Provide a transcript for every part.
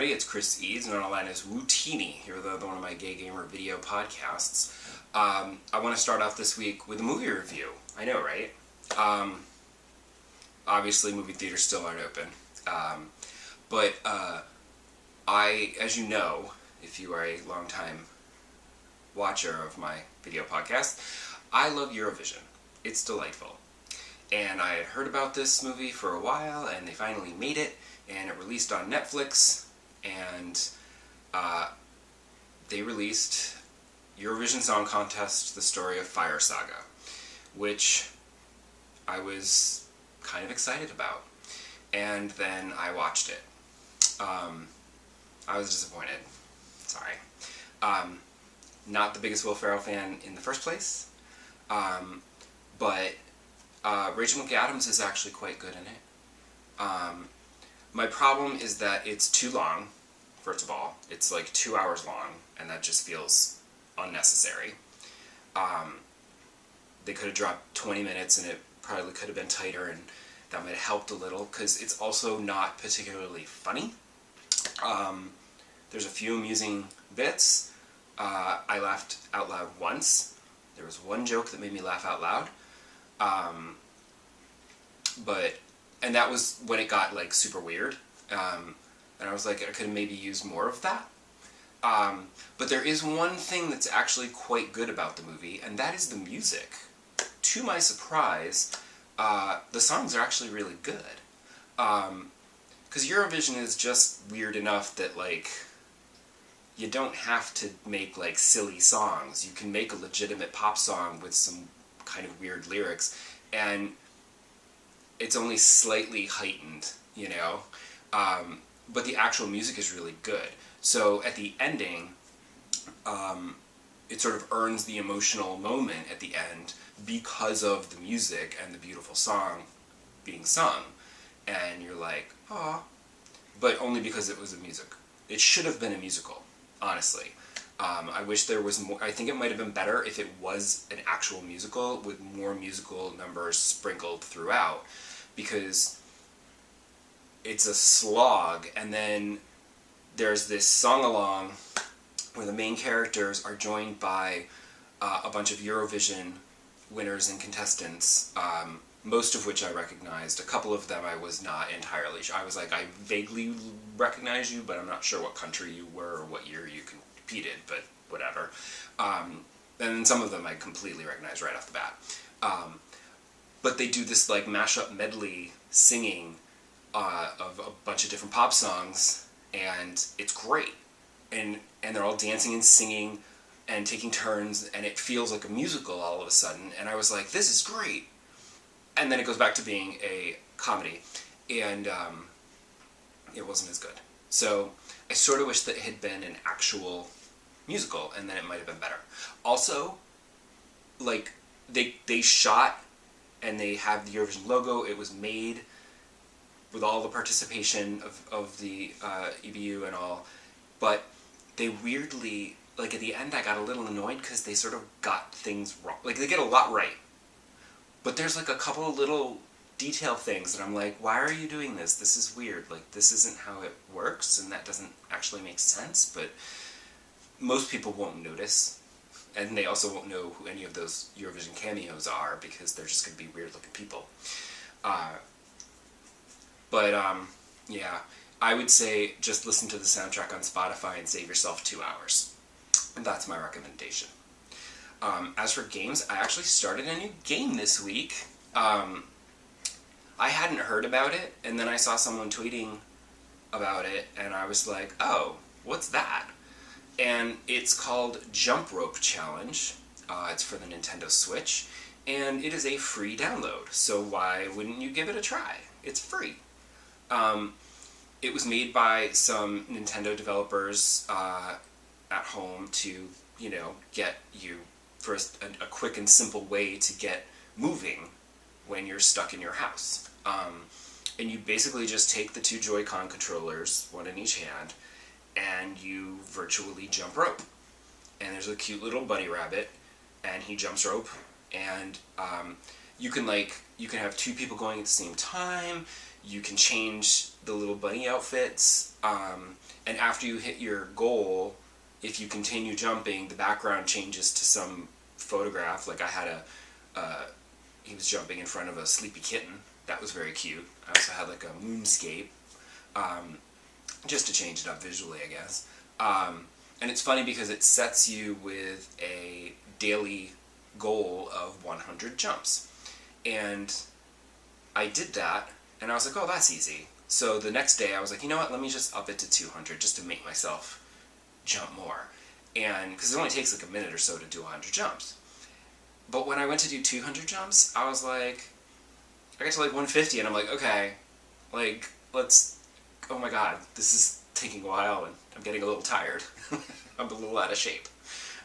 everybody, it's Chris Eads, known online as Wootini, here with another one of my Gay Gamer video podcasts. I want to start off this week with a movie review. I know, right? Obviously, movie theaters still aren't open. But as you know, if you are a longtime watcher of my video podcast, I love Eurovision. It's delightful. And I had heard about this movie for a while, and they finally made it, and it released on Netflix, and they released Eurovision Song Contest, The Story of Fire Saga, which I was kind of excited about. And then I watched it. I was disappointed. Sorry. Not the biggest Will Ferrell fan in the first place, but Rachel McAdams is actually quite good in it. My problem is that it's too long, first of all. It's like 2 hours long, and that just feels unnecessary. They could have dropped 20 minutes, and it probably could have been tighter, and that might have helped a little, because it's also not particularly funny. There's a few amusing bits. I laughed out loud once. There was one joke that made me laugh out loud. And that was when it got like super weird. And I was like, I could have maybe used more of that. But there is one thing that's actually quite good about the movie, and that is the music. To my surprise, the songs are actually really good. Because Eurovision is just weird enough that, like, you don't have to make, like, silly songs. You can make a legitimate pop song with some kind of weird lyrics, and it's only slightly heightened, you know? But the actual music is really good. So at the ending, it sort of earns the emotional moment at the end because of the music and the beautiful song being sung. And you're like, aw. But only because it was a music. It should have been a musical, honestly. I wish there was more. I think it might have been better if it was an actual musical with more musical numbers sprinkled throughout, because it's a slog. And then there's this song-along where the main characters are joined by a bunch of Eurovision winners and contestants, most of which I recognized. A couple of them I was not entirely sure. I was like, I vaguely recognize you, but I'm not sure what country you were or what year you competed, but whatever. And some of them I completely recognized right off the bat. But they do this like mashup medley singing of a bunch of different pop songs, and it's great. And they're all dancing and singing and taking turns, and it feels like a musical all of a sudden, and I was like, this is great. And then it goes back to being a comedy, and it wasn't as good. So I sort of wish that it had been an actual musical, and then it might have been better. Also, like, they shot, and they have the Eurovision logo. It was made with all the participation of the EBU and all, but they weirdly, like, at the end I got a little annoyed because they sort of got things wrong. Like, they get a lot right, but there's like a couple of little detail things that I'm like, why are you doing this? This is weird. Like, this isn't how it works, and that doesn't actually make sense, but most people won't notice. And they also won't know who any of those Eurovision cameos are, because they're just going to be weird-looking people. Yeah, I would say just listen to the soundtrack on Spotify and save yourself 2 hours. And that's my recommendation. As for games, I actually started a new game this week. I hadn't heard about it, and then I saw someone tweeting about it, and I was like, oh, what's that? And it's called Jump Rope Challenge. It's for the Nintendo Switch, and it is a free download, so why wouldn't you give it a try? It's free. It was made by some Nintendo developers at home to, you know, get you for a quick and simple way to get moving when you're stuck in your house. And you basically just take the two Joy-Con controllers, one in each hand, and you virtually jump rope. And there's a cute little bunny rabbit, and he jumps rope, and you can have two people going at the same time. You can change the little bunny outfits, and after you hit your goal, if you continue jumping, the background changes to some photograph. Like I had he was jumping in front of a sleepy kitten. That was very cute. I also had like a moonscape, just to change it up visually, I guess. And it's funny because it sets you with a daily goal of 100 jumps. And I did that, and I was like, oh, that's easy. So the next day I was like, you know what, let me just up it to 200 just to make myself jump more. And because it only takes like a minute or so to do 100 jumps. But when I went to do 200 jumps, I was like, I got to like 150, and I'm like, okay, like, oh my god, this is taking a while, and I'm getting a little tired. I'm a little out of shape.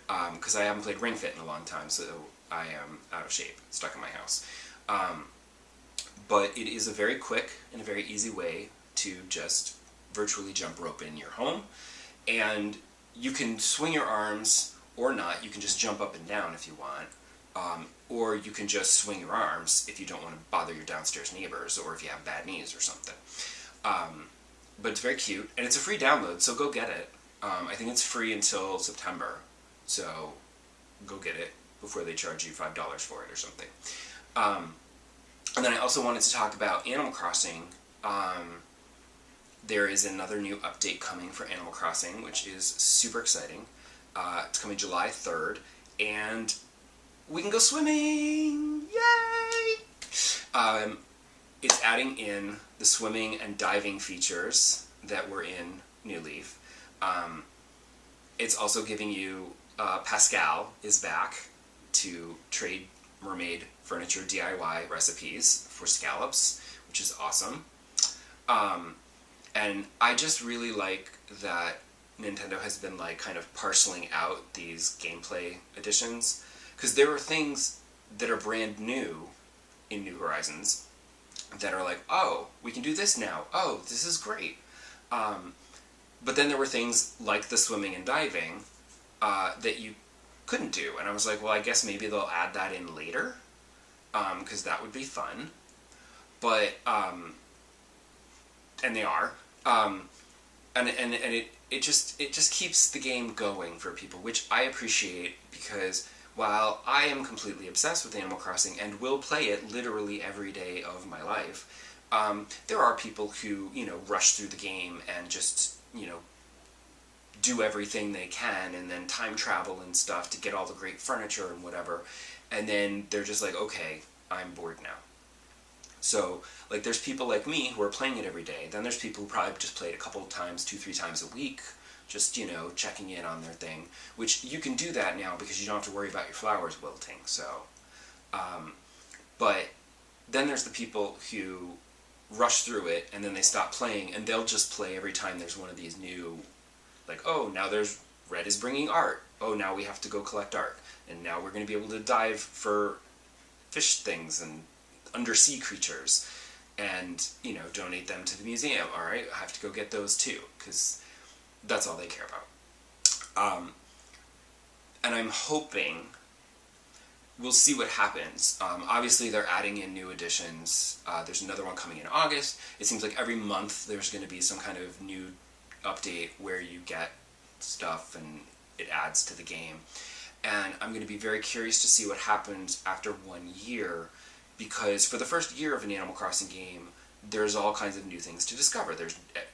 Because I haven't played Ring Fit in a long time, so I am out of shape, stuck in my house. But it is a very quick and a very easy way to just virtually jump rope in your home. And you can swing your arms or not. You can just jump up and down if you want. Or you can just swing your arms if you don't want to bother your downstairs neighbors or if you have bad knees or something. But it's very cute, and it's a free download, so go get it. I think it's free until September, so go get it before they charge you $5 for it or something. And then I also wanted to talk about Animal Crossing. There is another new update coming for Animal Crossing, which is super exciting. It's coming July 3rd, and we can go swimming! Yay! It's adding in the swimming and diving features that were in New Leaf. It's also giving you, Pascal is back to trade mermaid furniture DIY recipes for scallops, which is awesome. And I just really like that Nintendo has been like kind of parceling out these gameplay additions, because there are things that are brand new in New Horizons that are like, oh, we can do this now. Oh, this is great. But then there were things like the swimming and diving that you couldn't do. And I was like, well, I guess maybe they'll add that in later, because that would be fun. But, and they are. And it just keeps the game going for people, which I appreciate, because while I am completely obsessed with Animal Crossing and will play it literally every day of my life, there are people who, rush through the game and just, do everything they can and then time travel and stuff to get all the great furniture and whatever, and then they're just like, okay, I'm bored now. So, like, there's people like me who are playing it every day. Then there's people who probably just play it a couple of times, 2-3 times a week, just, checking in on their thing, which you can do that now because you don't have to worry about your flowers wilting, so. But then there's the people who rush through it and then they stop playing, and they'll just play every time there's one of these new, like, oh, now there's Red is bringing art. Oh, now we have to go collect art. And now we're going to be able to dive for fish things and undersea creatures and, donate them to the museum. All right, I have to go get those too, because that's all they care about. And I'm hoping we'll see what happens. Obviously, they're adding in new editions. There's another one coming in August. It seems like every month there's going to be some kind of new update where you get stuff and it adds to the game. And I'm going to be very curious to see what happens after 1 year, because for the first year of an Animal Crossing game, there's all kinds of new things to discover.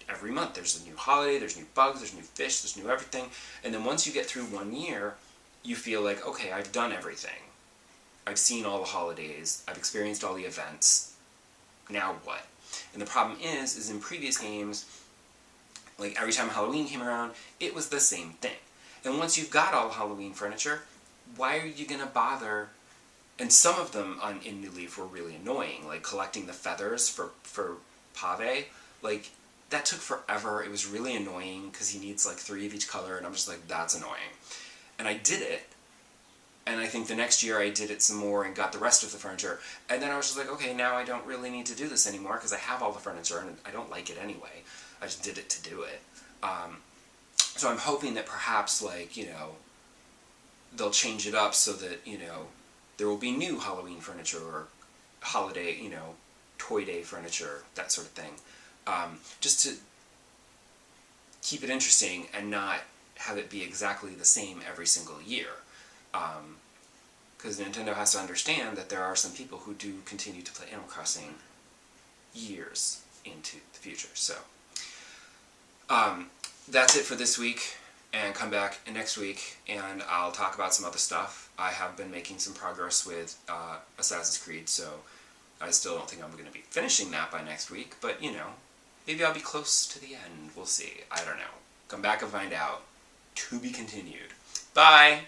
Every month there's a new holiday, there's new bugs, there's new fish, there's new everything. And then once you get through 1 year, you feel like, okay, I've done everything. I've seen all the holidays, I've experienced all the events, now what? And the problem is in previous games, like every time Halloween came around, it was the same thing. And once you've got all the Halloween furniture, why are you going to bother? And some of them in New Leaf were really annoying, like collecting the feathers for Pave. Like, that took forever. It was really annoying because he needs like 3 of each color, and I'm just like, that's annoying. And I did it, and I think the next year I did it some more and got the rest of the furniture, and then I was just like, okay, now I don't really need to do this anymore because I have all the furniture and I don't like it anyway. I just did it to do it. So I'm hoping that perhaps, like, they'll change it up so that, there will be new Halloween furniture, or holiday, Toy Day furniture, that sort of thing. Just to keep it interesting and not have it be exactly the same every single year. Because Nintendo has to understand that there are some people who do continue to play Animal Crossing years into the future. So, that's it for this week, and come back next week and I'll talk about some other stuff. I have been making some progress with Assassin's Creed, so I still don't think I'm going to be finishing that by next week, but maybe I'll be close to the end. We'll see. I don't know. Come back and find out. To be continued. Bye!